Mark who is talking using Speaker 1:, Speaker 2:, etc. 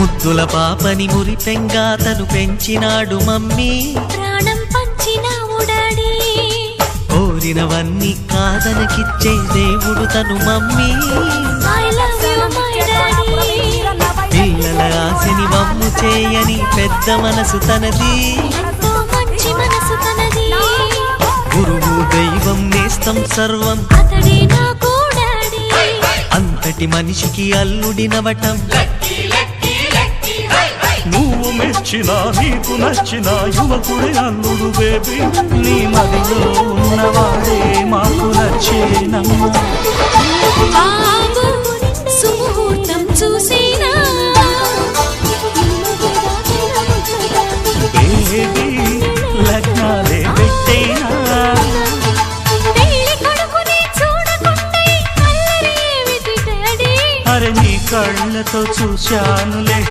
Speaker 1: ముద్దుల పాపని మురిపెంగా తను పెంచినాడు మమ్మీ,
Speaker 2: ప్రాణం పంచినావు డాడీ,
Speaker 1: కోరినవన్నీ కాదనకిచ్చే దేవుడు తను mummy.
Speaker 2: I love you my daddy.
Speaker 1: పిల్లల ఆశని వమ్ము చేయని పెద్ద మనసు తనది,
Speaker 2: ఎంతో మంచి మనసు తనది,
Speaker 1: గురువు దైవం నేస్తం సర్వం
Speaker 2: అతడే నాకు డాడీ.
Speaker 1: అంతటి మనిషికి అల్లుడినవటం,
Speaker 3: నువ్వు మెచ్చిన నీకు నచ్చిన యువకుడే అల్లుడు బేబీ, నీ మదిలో ఉన్నవాడే మాకు నచ్చేనమ్మా.
Speaker 2: ఆగు సుముహూర్తం చూసేనా,
Speaker 3: బేబీ లగ్నాలే పెట్టేనా,
Speaker 2: పెళ్లి కొడుకుని చూడకుండా ఈ అల్లరి ఏమిటి డాడీ.
Speaker 3: అరే నీ కళ్ళతో చూశానులే.